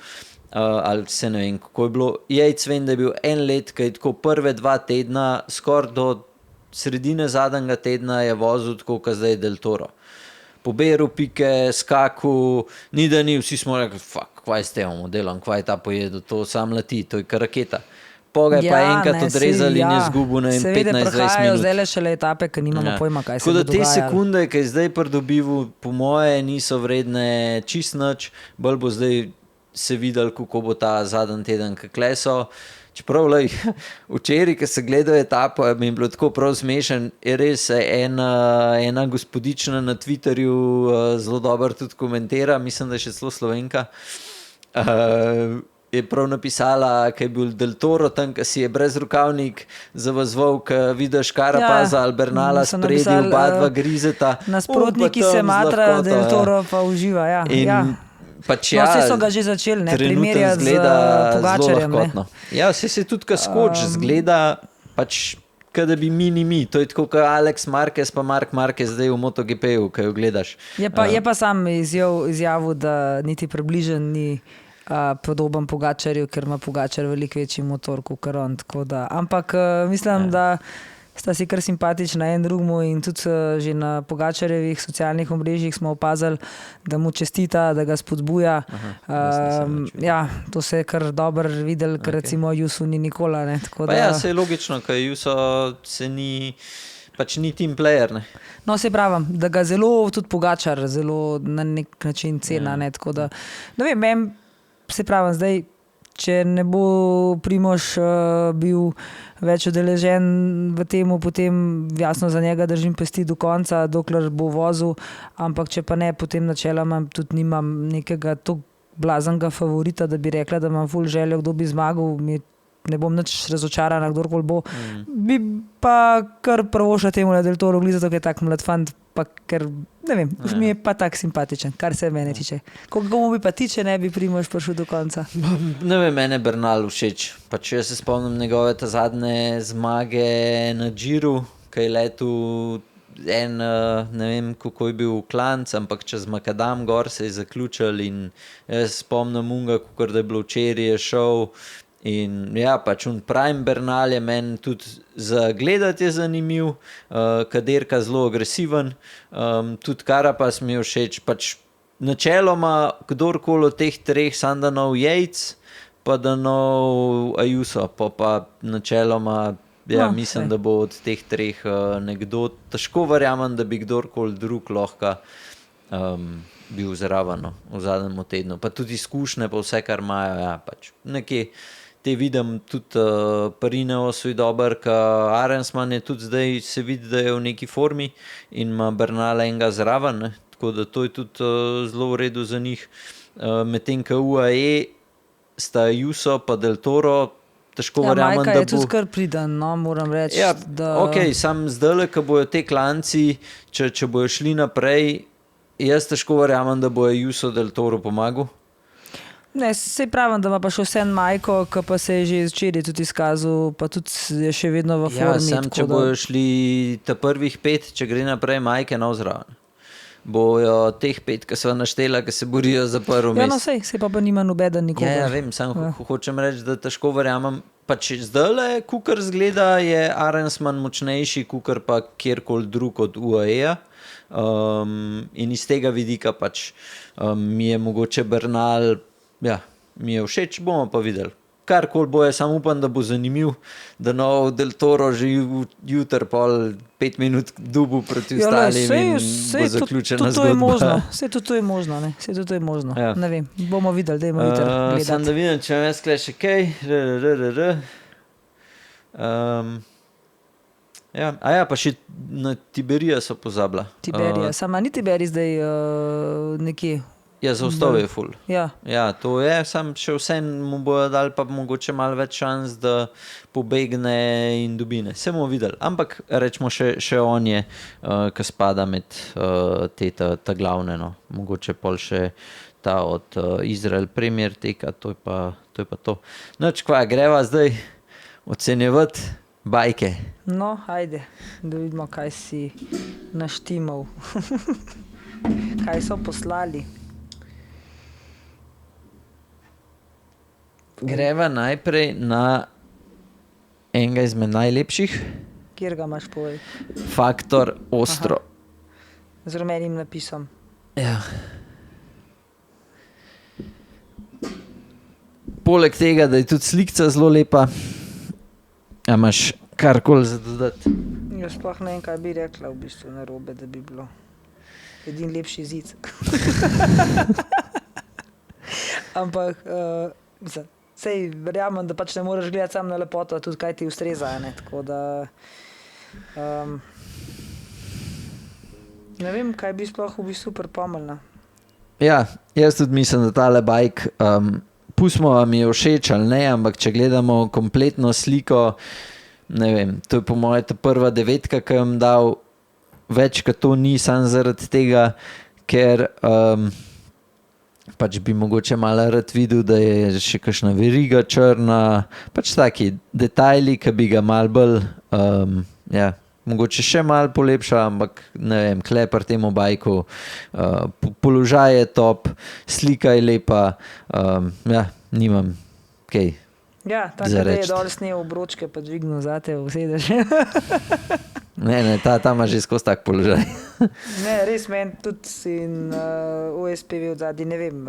ali se ne vem, kako je bilo. Jejc vem, da je bil en let, ko je tako prve 2 tedna, skoraj do sredine zadnjega tedna je vozil tako, kot zdaj Del Toro. Poberu pike, skaku, ni da ni, vsi smo rekli, fuck, kvaj s tem modelom, kvaj ta pojedu, to sam leti, to je kar raketa. Poga je pa enkrat odrezali in je zgubil na 15-20 minut. Seveda prihajajo zdaj šele etape, ker nimamo pojma, kaj se bo dogajalo. Tako da te sekunde, ki je zdaj pridobival, po moje niso vredne čist nič, bolj bo zdaj se videl, kako bo ta zadnji teden kakleso. Čeprav, včeraj, ko se gledal etapo, mi je bilo tako prav smešen, je res ena gospodična na Twitterju zelo dobro tudi komentira, mislim, da je še celo Slovenka, je prav napisala, ko je bil Del Toro tam, ko si je brezrokavnik zavazval, ko vidiš Carapaza ali Bernala spredi, oba dva grizeta. Nasprotniki se matra, Del Toro pa uživa, ja. Pač vse so ga že začeli, ne, primerjati z Pogačarjem. Ja, vse se tudi, ko skoč zgleda, pač, kada bi mi. To je tako, kot Alex Marquez pa Mark Marquez zdaj v MotoGP-ju, ko jo gledaš. Je pa sam izjavil, da niti približen ni podoben Pogačarju, ker ima Pogačar veliko večji motor kot on. Ampak mislim, da sta si kar simpatična en drugmu in tudi že na Pogačarjevih socialnih omrežjih smo opazili, da mu čestita, da ga spodbuja. To se je kar dobro videli, ker recimo Jusu ni nikola. Ne, se je logično, ker Juso se ni, pač ni team player. Ne. No, se pravim, da ga zelo tudi Pogačar zelo na nek način cena. Ne, tako da, ne vem, se pravim, zdaj, če ne bo Primož bil več udeležen v temu, potem jasno za njega držim pesti do konca, dokler bo vozil, ampak če pa ne, potem načeloma tudi nimam nekega toliko blaznega favorita, da bi rekla, da imam ful željo, kdo bi zmagal, ne bom nič razočarana, kdorkoli bo. Bi pa kar prvošla temu Del Toro gliza, tako je tak mlad fant, pa ker, ne vem, mi je pa tak simpatičen, kar se mene tiče. Komu bi pa tiče, ne bi Primož prišel do konca? Ne vem, mene Bernal všeč. Pač jaz se spomnim njegove ta zadnje zmage na Giru, ki je letel ne vem, kako je bil klanc, ampak čez Makadam gor se je zaključil in jaz spomnim unga, kako da je bilo včeraj, je šel. In ja, pač Prime Bernal je meni tudi za gledati je zanimiv, kaderka zelo agresiven, tudi Carapaz mi je všeč, pač načeloma kdorkoli od teh 3, sam da nov Yates, pa da nov Ayuso, pa načeloma mislim, da bo od teh 3 nekdo, težko verjamem, da bi kdorkoli drug lahko bil zraven no, v zadnjem tednu. Pa tudi izkušnje, pa vse, kar imajo. Ja, pač nekje te vidim, tudi Parinevo svoj dober, Arensman je tudi zdaj, se vidi, da je v neki formi in ima Bernal enega zraven, ne. Tako da to je tudi zelo v redu za njih. Medtem, ko UAE sta Juso pa Del Toro, težko verjamem, Majka da je tudi kar priden, no, moram reči. Ja, da... ok, sam zdaj, ko bojo te klanci, če bojo šli naprej, jaz težko verjamem, da bojo Juso Del Toro pomagal. Ne, sej pravim, da ima pa še vse Majko, ki pa se je že včeraj tudi izkazal, pa tudi je še vedno v formi. Ja, sam, če bojo šli ta prvih 5, če gre naprej Majke navzraven. Bojo teh 5, ki so naštela, ki se borijo za prvo mesto. Ja, no sej pa nima nobeden nikogar. Ja, vem, sam hočem reči, da težko verjamem. Pa če zdajle, kukar zgleda, je Arensman močnejši, kukar pa kjerkoli drug od UAE-ja. In iz tega vidika pač mi je mogoče Bernal, ja, mi je všeč, bomo pa videli. Karkoli bo, samo upam, da bo zanimiv, da nov Del Toro že jutr pol 5 minut dubu proti ostalim in bo zaključena zgodba. Sej to je možno, ne? Sej to je možno. Ja. Ne vem, bomo videli, dajmo jutr gledati. Sam da vidim, če me skle še kaj. Ja, pa še na Tiberija so pozabila. Tiberija, sama ni Tiberij zdaj nekje. Ja, zaostal je ful. Ja. Ja, to je, sam še vsem mu bojo dali pa mogoče malo več šans, da pobegne in dobine. Se bomo videli. Ampak rečemo še on je, ki spada med te ta glavne, no. Mogoče pol še ta od Izrael Premier teka, to je pa to. Noč kva, greva zdaj ocenjevati bajke. No, ajde, da vidimo, kaj si naštimal. Kaj so poslali. Greva najprej na enega izmed najlepših. Kjer ga imaš povej? Faktor Ostro. Aha. Z rumenim napisom. Ja. Poleg tega, da je tudi slikca zelo lepa, a imaš karkoli za dodati? Jaz sploh ne vem, kaj bi rekla v bistvu narobe, da bi bilo edin lepši zid. Ampak sej verjamem, da pač ne moreš gledati sam na lepoto, tudi kaj ti ustreza, ne, tako da ne vem, kaj bi sploh v bistvu pripomnila. Ja, jaz tudi mislim, da tale bajk, pustimo, mi je všeč ali ne, ampak če gledamo kompletno sliko, ne vem, to je po moje ta prva 9, ki jim dal, več kot to ni, samo zaradi tega, ker pač bi mogoče malo rad videl, da je še kakšna veriga črna, pač taki detajli, ki bi ga malo bolj, ja, mogoče še malo polepša, ampak ne vem, klepar temu bajku, položaj je top, slika je lepa, ja, nimam kaj. Ja, tako da je dol snel obročke, pa dvignil zate, usedeš. Ne, ta ima že skozi tak položaj. Ne, res meni tudi in OSPV od zadnji, ne vem,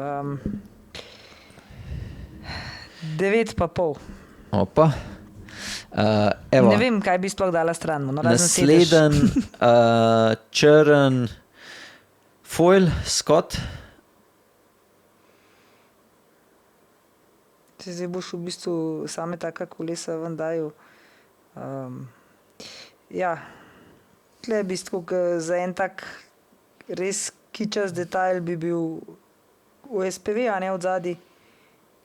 9,5. Opa. Evo. Ne vem, kaj bi sploh dala stran. No, nasleden črn foil, Scott. Zdaj boš v bistvu same taka kolesa ven daju. Ja, tle v bistvu za en tak res kičast detajl bi bil USPV, a ne od zadnji.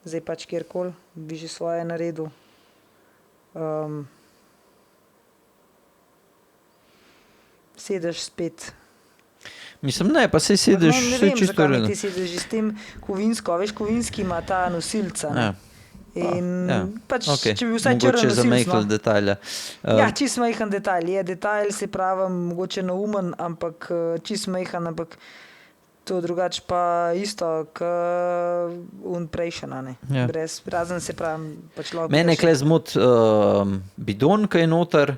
Zdaj pač kjerkoli bi že svoje naredil. Sedež spet. Mislim, ne, pa sej sedež vse čisto redno. Ne vem, zakaj ti sedež s tem kovinsko, veš, kovinski ima ta nosilca. Ne? Ja. In pač, okay. Če bi vsaj črn nosilc. Mogoče za detalja. Ja, čist majhen detalj. Je detalj, se pravi, mogoče naumen, ampak čist majhen, ampak to drugače pa isto, kot prejšena, ne. Ja. Brez, razen se pravi, pač lahko. Mene kle zmot bidon, ki je noter,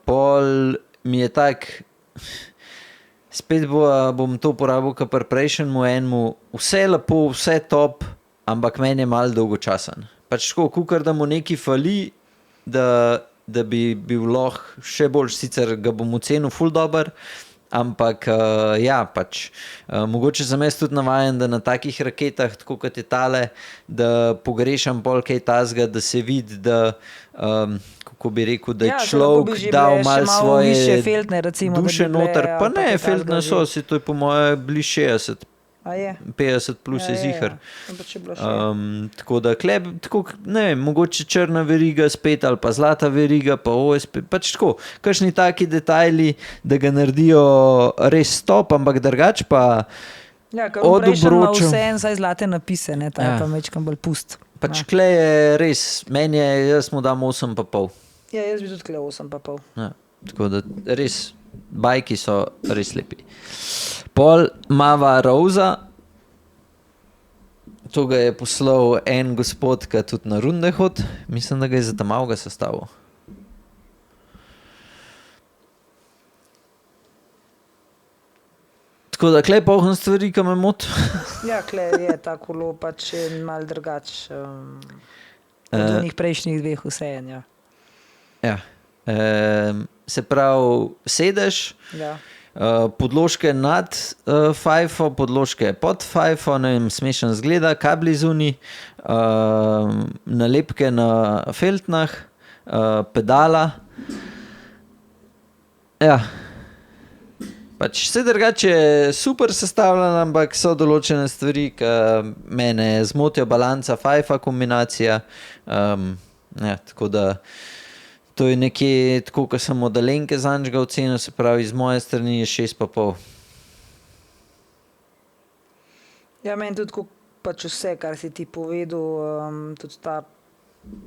pol mi je tak... Spet bom to uporabil, kot pri prejšnjemu enemu. Vse lepo, vse top, ampak meni je malo dolgočasen. Pač tako, kukar da mu neki fali, da bi bil lahko še bolj, sicer ga bom ocenil ful dober, ampak ja, pač mogoče sem jaz tudi navajen, da na takih raketah, tako kot je tale, da pogrešam pol kaj tazga, da se vidi, da kako bi rekel, da je človek dal malo svoje feltne, recimo, duše noter, pa ne, feltne so, se to je po moje bili 60. 50 plus je zihar. Tako da tako, ne vem, mogoče črna veriga spet ali pa zlata veriga, pa OSP, pač tako, kakšni taki detajli, da ga naredijo res stop, ampak drugač pa od obroča. Vse en saj zlate napise, ne, ta je pa mečkam bolj pust. Pač kle je res, meni je, jaz mu dam 8,5. Ja, jaz bi tudi kle 8,5. Ja, tako da res, bajki so res lepi. Pol mava Rosa, to ga je poslal en gospod, ki tudi na runde hod, mislim, da ga je za tamavga sestavil. Tako da klej polno stvari, ki me moti. Ja, klej je ta kolo pač malo drugač od onih prejšnjih dveh vsejen, ja. Ja, se pravi, sedež, podložke nad fajfo, podložke pod fajfo, ne vem, smešen zgleda, kabli zunaj, nalepke na feltnah, pedala. Ja, pač vse drugače je super sestavljeno, ampak so določene stvari, ki mene zmotijo, balanca, fajfa kombinacija, ja, tako da to je nekje, tako kot sem od Alenke Zančga ocenil, se pravi, z moje strani je 6,5. Ja, meni tudi pač vse, kar si ti povedal, tudi ta,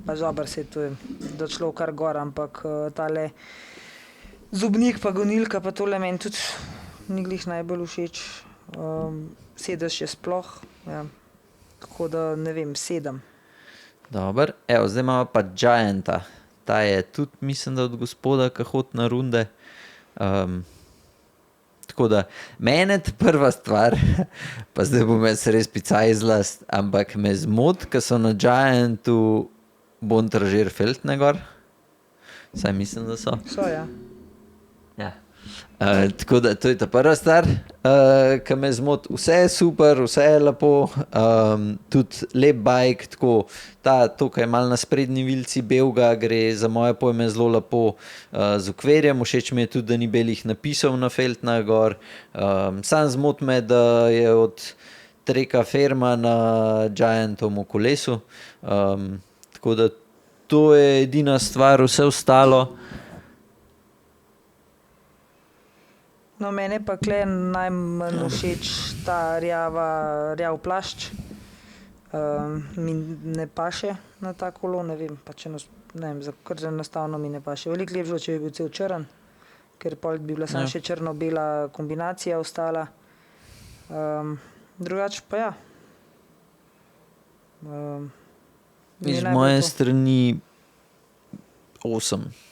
pa žobar se to je došlo kar gor, ampak tale zubnik pa gonilka pa tole meni tudi ni glih najbolj všeč. Sedež je sploh, ja, tako da ne vem, 7. Dobar, evo, zdaj imamo pa Gianta. Ta je tudi, mislim, da od gospoda, ki hodi na runde. Tako da, mene prva stvar, pa zdaj bom jaz res picaj izlast, ampak me zmot, ki so na Giantu Bontražer Feltne gor. Saj mislim, da so. So, ja. Ja. Tako da, to je ta prva stvar, ki me zmot. Vse je super, vse je lepo, tudi lep bajk, tako, to, ki je malo na sprednji vilci belga, gre za moje pojme zelo lepo z okvirjem. Všeč mi je tudi, da ni belih napisov na feltnah gor. Sam zmot me, da je od Treka Firma na Giantomu kolesu. Tako da, to je edina stvar, vse ostalo. No, mene pa kle najmanj všeč ta rjav plašč. Mi ne paše na ta kolo, ne vem, pa če ne vem, kar enostavno mi ne paše. Veliko lepšo, če bi bil cel črn, ker pol bi bila samo še črno-bela kombinacija ostala. Drugač pa ja. Iz moje strani 8.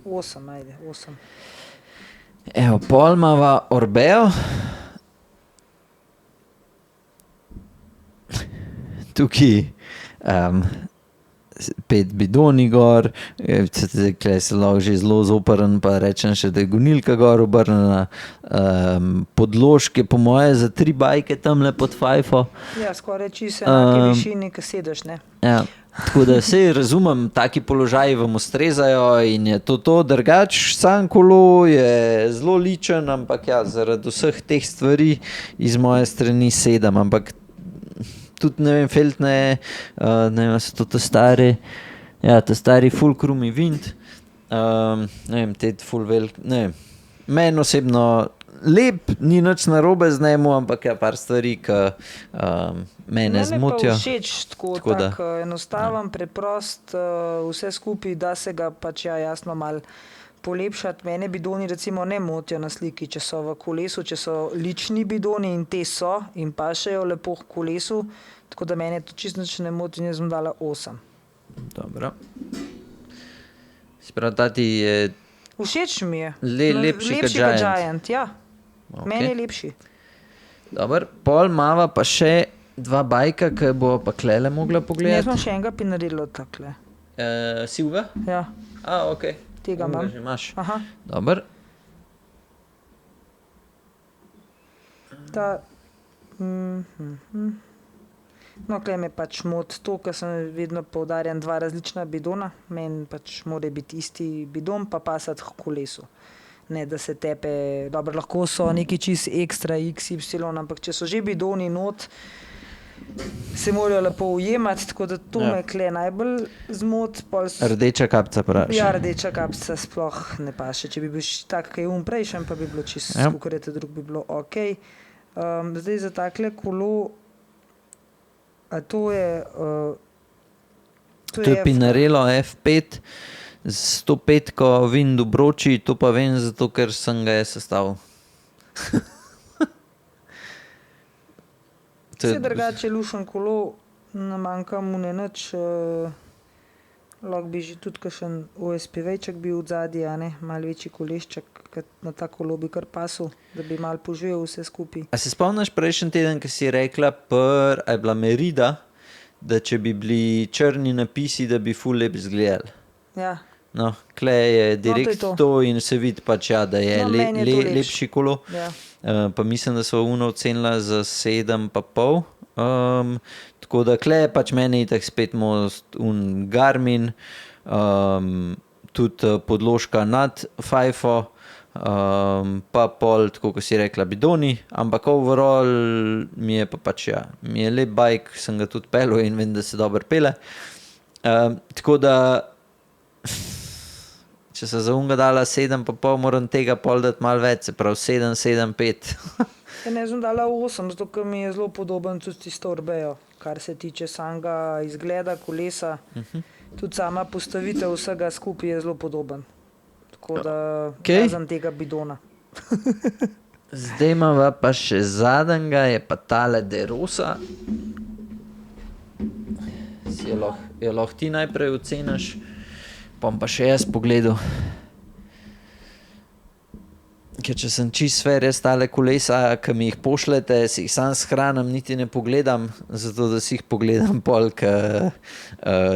8, ajde, 8. Evo, pol imava Orbeo. Tukaj 5 bidoni gor, tukaj se lahko že zelo zoprn, pa rečem še, da je gonilka gor obrnjena. Podložke, po moje, za 3 bajke tamle pod fajfo. Ja, skoraj čisto enake višini, ki sedež, ne? Ja. Tako da sej razumem, taki položaji vam ustrezajo in je to drugač. Sam kolo je zelo ličen, ampak ja, zaradi vseh teh stvari iz moje strani 7, ampak tudi, ne vem, feltne, ne vem, so to ta stari full krumi vind, ne vem, te full velik, ne vem, meni osebno lep, ni nič narobe z njemu, ampak ja, par stvari, ki mene zmotijo. Mene pa všeč tako enostaven, preprost, vse skupaj, da se ga pač ja jasno malo polepšati. Mene bidoni recimo ne motijo na sliki, če so v kolesu, če so lični bidoni in te so in pašejo lepo v kolesu, tako da mene to čisto nič ne moti in jaz bom dala 8. Dobro. Sprav, tati je všeč mi je. Lepši kot Giant. Ja. Okay. Meni je lepši. Dobar, pol mava pa še dva bajka, ki bo pa klele mogla Ne, pogledati. smo še enega pinarilo takle. Silga? Ja, Ok. tega Enega imam. že imaš. Aha, Dobar. ta... No, klej me pač mod to, ker sem vedno poudarjam dva različna bidona. Meni pač mora biti isti bidon, pa pasati k kolesu. Ne, da se tepe, dobro, lahko so neki čist ekstra XY, ampak če so že bidoni not, se morajo lepo ujemati, tako da to me kle najbolj zmot. Rdeča kapca praviš. Ja, rdeča kapca sploh ne paše. Če bi bil tak, kaj je prejšen, pa bi bilo čisto, Ja. kakor je drug, bi bilo ok. Zdaj za takle kolo, a to je... To je Pinarello F5 z 105 Vin Dubroči, to pa vem zato, ker sem ga je sestavil. Vse drugače lušen kolo, ne manjka mu ne nič. Lahko bi že tudi kakšen OSP-vejček bil v zadnji, a ne, malo večji kolešček, ker na ta kolo bi kar pasul, da bi malo poživel vse skupaj. A se spomniš prejšnji teden, ki si rekla, a je bila Merida, da če bi bili črni napisi, da bi ful lep izgledali. Ja, No, kle je to je direkt to. to in se vidi pač, ja, da je, No, meni je to lepše. lepši kolo. ja. Pa mislim, da so uno ocenila za 7,5. Tako da kle je pač meni itak spet most Garmin, tudi podložka nad Fifo, pa pol, tako kot si rekla, bidoni, ampak overall mi je pa pač, ja, mi je lep bike, sem ga tudi pelil in vem, da se dobro pele. Tako da če se za unga dala 7,5, moram tega pol dati malo več, se pravi 7, 7,5. Ja, ne sem dala 8, zato ker mi je zelo podoben tudi tisto Orbejo, kar se tiče samega izgleda kolesa. Tudi sama postavitev vsega skupaj je zelo podoben. Tako da Okej. razen tega bidona. Zdaj imava pa še zadnjega, je pa tale De Rosa. Si jo lahko ti najprej oceniš, bom pa še jaz pogledal. Ker če sem čist sfer, jaz tale kolesa, ki mi jih pošljete, si jih sam shranim, niti ne pogledam, zato da si jih pogledam pol, ker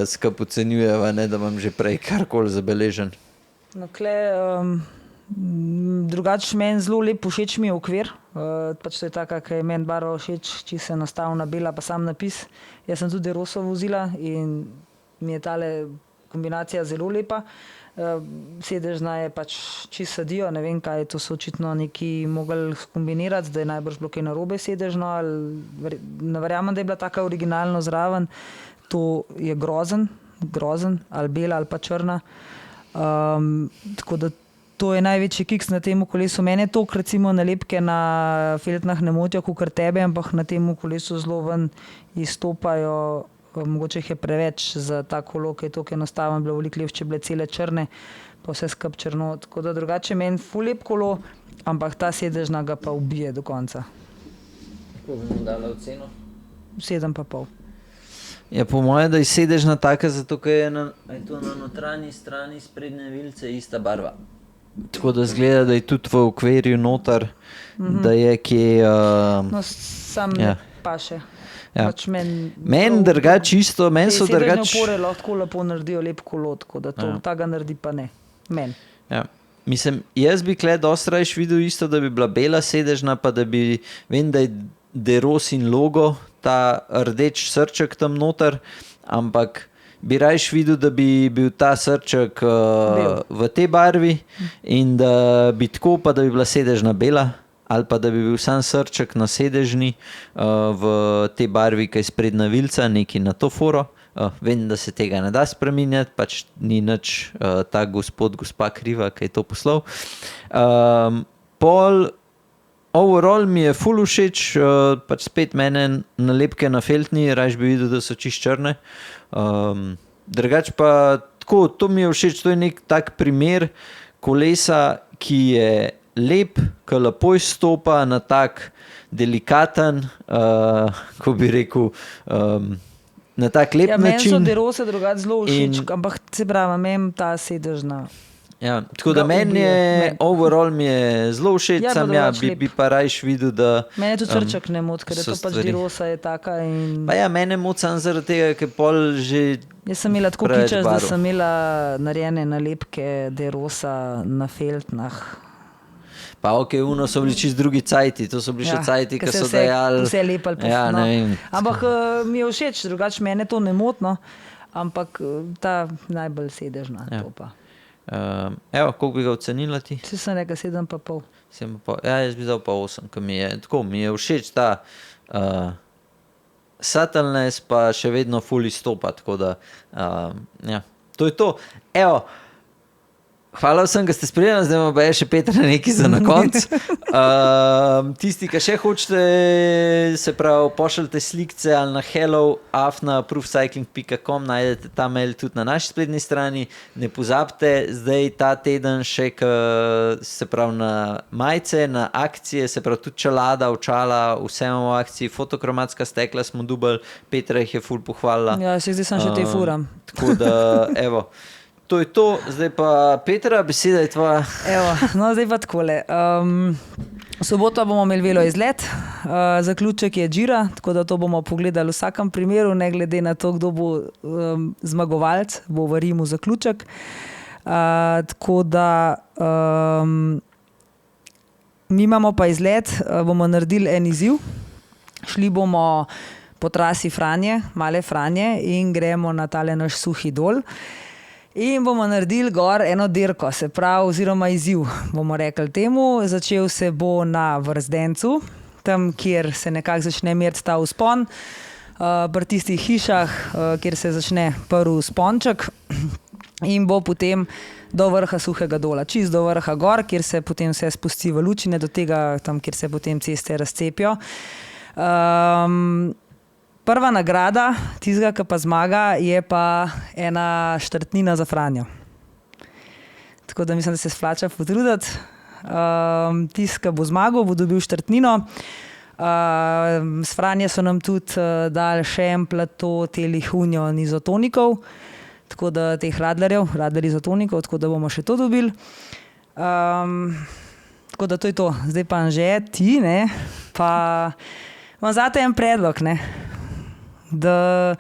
skup ocenjujeva, ne, da imam že prej karkoli zabeležen. No, drugače meni zelo lep všeč mi je okvir. Pač to je taka, ki je meni barva všeč, čisto enostavna bela, pa sam napis. Jaz sem tudi Roso vozila in mi je tale kombinacija zelo lepa. Sedežna je pač čisto sadijo, ne vem kaj, to so očitno neki mogli skombinirati, da je najbrž bilo kaj narobe sedežno, ali ne verjamem, da je bila taka originalno zraven. To je grozen, ali bela ali pa črna. Tako da to je največji kiks na tem kolesu. Mene toliko recimo nalepke na feltnah ne motijo, kakor tebe, ampak na tem kolesu zelo ven izstopajo. Mogoče jih je preveč za ta kolo, ki je toliko enostaven, bilo veliko lepše, bile cele črne, pa vse skup črno. Tako da drugače meni ful lep kolo, ampak ta sedežna ga pa ubije do konca. Kako bi mu dala oceno? 7,5. Ja, po moje, da je sedežna taka, zato ker je to na notranji strani sprednje vilice ista barva. Tako da zgleda, da je tudi v okvirju noter, da je kje... No, sam ja. ne paše. Ja. Pač Meni drugače isto, meni so Sedežne drugače... opore lahko lepo naredijo lep kolo, tako da to, ta ga naredi pa ne. Meni. Ja. Mislim, jaz bi kle dosti rajš videl isto, da bi bila bela sedežna, pa da bi, vem, da je De Rosin logo, ta rdeč srček tam noter, ampak bi rajš videl, da bi bil ta srček v tej barvi in da bi tako, pa da bi bila sedežna bela, ali pa da bi bil sam srček na sedežni v tej barvi, ki je sprednja vilica, neki na to foro. Vem, da se tega ne da spreminjati, pač ni nič ta gospa kriva, ki je to poslal. Pol overall mi je ful všeč, pač spet mene nalepke na feltni, rajš bi videl, da so čist črne. Drugač pa tako, to mi je všeč, to je nek tak primer kolesa, ki je lep, ki lepo izstopa na tak delikaten, ko bi rekel, na tak lep Ja, meni so način. De Rose drugače zelo všeč, In- ampak se pravi, meni ta sedežna. Ja, tako da meni je, overall mi je zelo všeč, Ja, sam pa drugače bi, lep. bi pa rajš videl, da... Mene tudi srček ne moti, ker je so to pač stvari. dirosa je taka in... Pa ja, mene moti samo zaradi tega, ker pol že... Jaz sem imela tako preveč kičaš, da barv. sem imela narejene nalepke dirosa na feltnah. Pa ok, uno so bili čist drugi cajti, to so bili še cajti, ki se so dajali... Vse lepali. Ja, ne vem. Ampak mi je všeč, drugače mene to ne motno, ampak ta najbolj sedežna. Ja. To pa. Evo, koliko bi ga ocenila ti? Če sem rekel 7,5. Ja, jaz bi dal pa 8, ker mi je všeč ta subtleness, pa še vedno ful izstopa, tako da ja, to je to. Evo, hvala vsem, ki ste spremljali, zdaj ima pa še Petra nekaj za na konc. Tisti, ki še hočete, se pravi, pošljite slikce ali na hello@proofcycling.com, najdete ta mail tudi na naši spletni strani. Ne pozabite, zdaj ta teden še, se pravi, na majice, na akcije, se pravi tudi čelada, očala, vse imamo v akciji, fotokromatska stekla smo dubali, Petra jih je ful pohvalila. Ja, se zdaj sem še te furam. Tako da, evo. To je to, zdaj pa Petra, beseda je tvoja. Evo, no zdaj pa takole. V soboto bomo imeli velo izlet, zaključek je Gira, tako da to bomo pogledali v vsakem primeru, ne glede na to, kdo bo zmagovalec, bo v Rimu zaključek. Tako da mi imamo pa izlet, bomo naredili en izziv, šli bomo po trasi Franje, Male Franje in gremo na tale naš suhi dol. In bomo naredili gor eno dirko, se pravi, oziroma izziv, bomo rekli temu. Začel se bo na Vrzdencu, tam, kjer se nekako začne meriti ta vzpon, pri tistih hišah, kjer se začne prvi vzponček in bo potem do vrha Suhega dola, čist do vrha gor, kjer se potem vse spusti v lučine, do tega, tam, kjer se potem ceste razcepijo. Prva nagrada, tistega, ki pa zmaga, je pa ena štartnina za Franjo. Tako da mislim, da se splača potruditi. Tisti, ki bo zmagal, bo dobil štartnino. S Franje so nam tudi dali še en plato telih union izotonikov, tako da teh radlerjev, radler izotonikov, tako da bomo še to dobili. Tako da to je to. Zdaj pa Anže, ti, ne, pa imam zate en predlog, ne. Da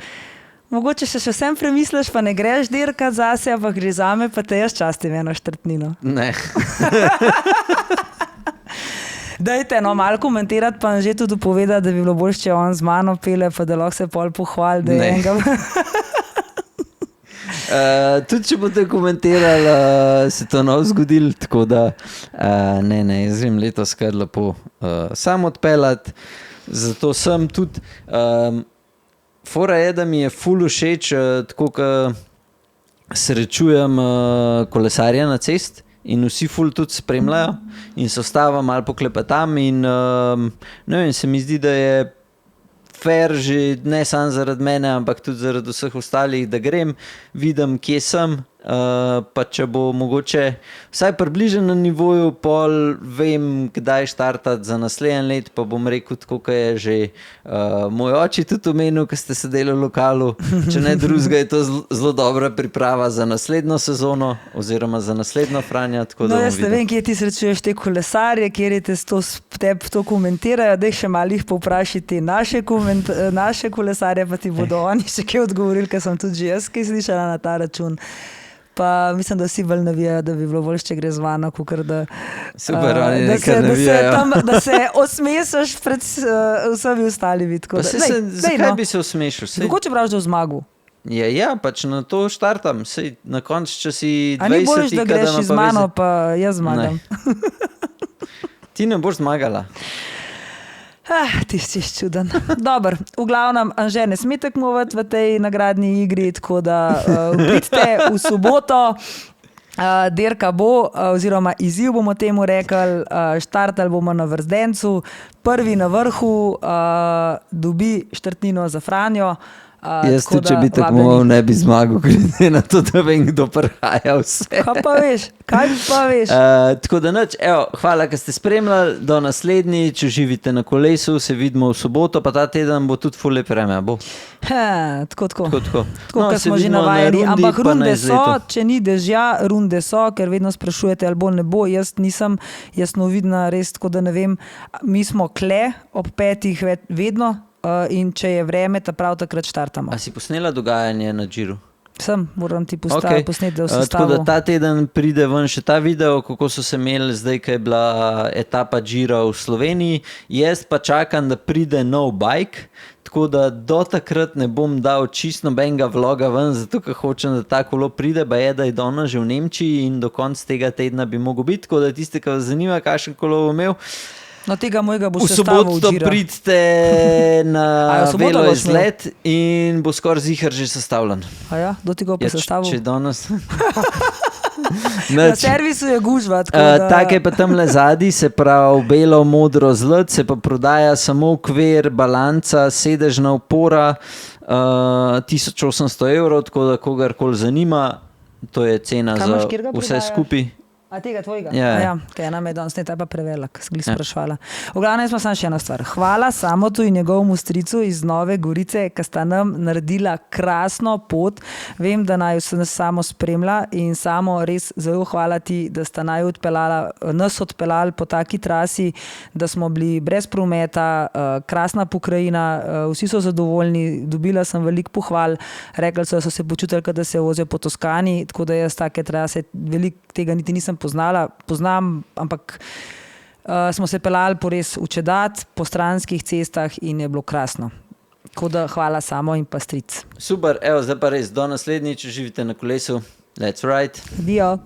mogoče še vsem premisliš, pa ne greš dirkat zase, ampak greš zame, pa te jaz častim eno štartnino. Ne. Dajte, no, malo komentirati, pa že tudi povedati, da bi bilo bolj, če on z mano pele, pa da lahko se pol pohvali, da je enega. Tudi če boste komentirali, se to ne bo zgodilo, tako da ne, jaz grem letos kar lepo sam odpeljati, zato sem tudi fora je, da mi je ful všeč, tako ko srečujem kolesarje na cest in vsi ful tudi spremljajo in se ostava malo poklepetam in ne vem, se mi zdi, da je fair že ne samo zaradi mene, ampak tudi zaradi vseh ostalih, da grem, vidim, kje sem, pa če bo mogoče vsaj približen na nivoju, pol vem, kdaj štartati za naslednje let, pa bom rekel, tako kot je že moj oči tudi omenil, ko ste sedeli v lokalu, če ne drugega, je to zelo dobra priprava za naslednjo sezono oziroma za naslednjo Franjo. No, jaz ne vem, kje ti srečuješ te kolesarje, kjer te to komentirajo, da jih še malih povprašiti naše kolesarje, pa ti bodo oni še kaj odgovorili, ker sem tudi že jaz kaj slišala na ta račun. Pa mislim, da vsi bolj navijajo, da bi bilo bolj, če gre z vano, kakor da, super, oni nekaj navijajo. Da se osmešaš pred vsemi ostalimi. Zakaj bi se osmešil? Mogoče praviš, da v zmagu. Ja, pač na to štartam. Sej, na koncu, če si 20, a ni boljš, da greš iz mano, pa jaz zmagam. Ti ne boš zmagala. Ti si čuden. Dobar, v glavnem, Anže ne sme tekmovati v tej nagradni igri, tako da pridite v soboto, dirka bo, oziroma izziv bomo temu rekli, štartali bomo na Vrzdencu, prvi na vrhu dobi štartnino za Franjo, Jaz tudi, če bi tekmoval, ne bi zmagal, glede na to, da vem, kdo prihaja vse. Kaj pa veš? Tako da nič, hvala, ker ste spremljali, do naslednjič, če živite na kolesu, se vidimo v soboto, pa ta teden bo tudi ful lep vreme, bo. Tako, No, kot smo že navajeni, ampak runde so, če ni dežja, runde so, ker vedno sprašujete, ali bo ne bo, jaz nisem jasnovidna, res tako da ne vem, mi smo kle ob 5 vedno, in če je vreme, ta prav takrat štartamo. A si posnela dogajanje na Džiru? Moram ti posneti del sestavu. Tako da ta teden pride ven še ta video, kako so se imeli zdaj, ko je bila etapa Džira v Sloveniji. Jaz pa čakam, da pride nov bike, tako da do takrat ne bom dal čisto nobenega vloga ven, zato ker hočem, da ta kolo pride, pa je, da je danes že v Nemčiji in do konca tega tedna bi mogel biti, tako da tiste, ki vas zanima, kakšen kolo bom imel, no, tega mojega bo v sestavil soboto Džira. pridite na velo izlet in bo skoraj ziher že sestavljen. Ja, do tega bo sestavil. Če danes... Na servisu je gužva. Tak je pa tamle zadnji, se pravi belo, modro, zlat, se pa prodaja samo okvir, balanca, sedežna opora, 1800 €, tako da kogarkoli zanima, to je cena za vse skupaj. A tega tvojega? Ja. Ker ena me danes ne, ta pa prevelik, sem sprašvala. V glavnem smo samo še eno stvar. Hvala Samotu in njegovemu stricu iz Nove Gorice, ki sta nam naredila krasno pot. Vem, da naju se nas samo spremlja in samo res zelo hvala ti, da sta nas odpeljali po taki trasi, da smo bili brez prometa, krasna pokrajina, vsi so zadovoljni, dobila sem veliko pohval, rekli so se počutili, da se vozijo po Toskani, tako da jaz take trase veliko tega niti nisem poznam, ampak smo se peljali po res učedat, po stranskih cestah in je bilo krasno. Tako da hvala Samo in pa stric. Super, zdaj pa res, do naslednjič, če živite na kolesu. Let's ride. Dio.